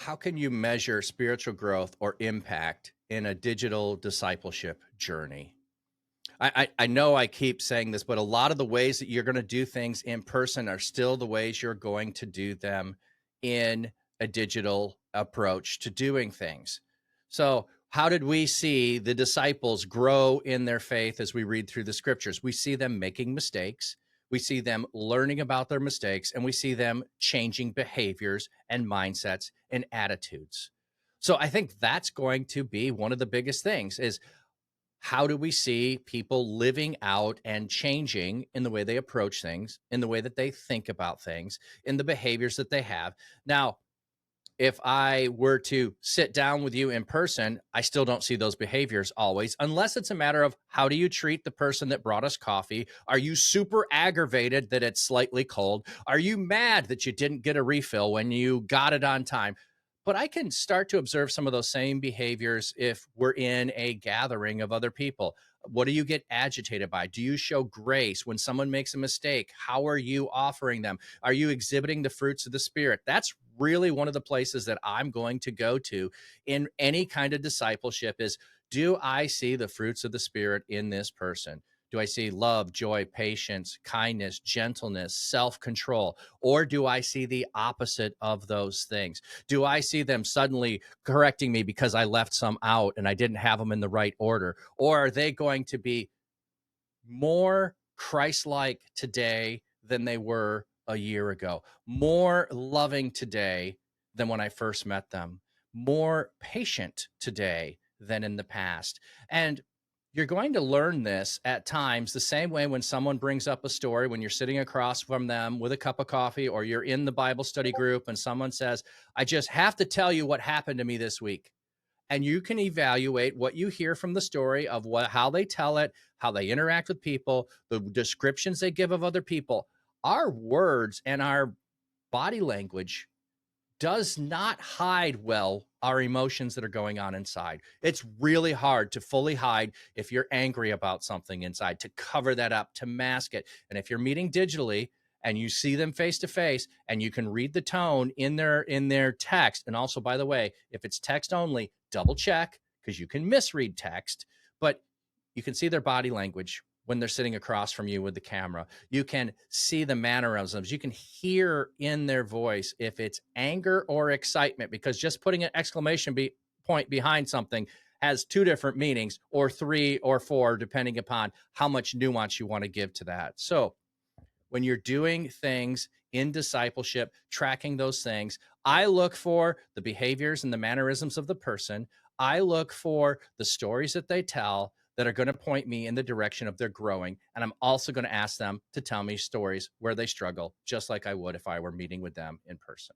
How can you measure spiritual growth or impact in a digital discipleship journey? I know I keep saying this, but a lot of the ways that you're going to do things in person are still the ways you're going to do them in a digital approach to doing things. So, how did we see the disciples grow in their faith as we read through the scriptures? We see them making mistakes, we see them learning about their mistakes, and we see them changing behaviors and mindsets and attitudes. So, I think that's going to be one of the biggest things is how do we see people living out and changing in the way they approach things, in the way that they think about things, in the behaviors that they have? Now, if I were to sit down with you in person, I still don't see those behaviors always, unless it's a matter of how do you treat the person that brought us coffee? Are you super aggravated that it's slightly cold? Are you mad that you didn't get a refill when you got it on time? But I can start to observe some of those same behaviors if we're in a gathering of other people. What do you get agitated by? Do you show grace when someone makes a mistake? How are you offering them? Are you exhibiting the fruits of the Spirit? That's really one of the places that I'm going to go to in any kind of discipleship is, do I see the fruits of the Spirit in this person? Do I see love, joy, patience, kindness, gentleness, self control? Or do I see the opposite of those things? Do I see them suddenly correcting me because I left some out and I didn't have them in the right order? Or are they going to be more Christ-like today than they were a year ago, more loving today than when I first met them, more patient today than in the past? And you're going to learn this at times the same way when someone brings up a story, when you're sitting across from them with a cup of coffee, or you're in the Bible study group and someone says, I just have to tell you what happened to me this week, and you can evaluate what you hear from the story of how they tell it, how they interact with people, the descriptions they give of other people. Our words and our body language does not hide well our emotions that are going on inside. It's really hard to fully hide if you're angry about something inside, to cover that up, to mask it. And if you're meeting digitally and you see them face to face and you can read the tone in their text, and also, by the way, if it's text only, double check because you can misread text, but you can see their body language when they're sitting across from you with the camera. You can see the mannerisms. You can hear in their voice if it's anger or excitement, because just putting an exclamation point behind something has two different meanings, or three or four, depending upon how much nuance you want to give to that. So when you're doing things in discipleship, tracking those things, I look for the behaviors and the mannerisms of the person. I look for the stories that they tell that are going to point me in the direction of their growing. And I'm also going to ask them to tell me stories where they struggle, just like I would if I were meeting with them in person.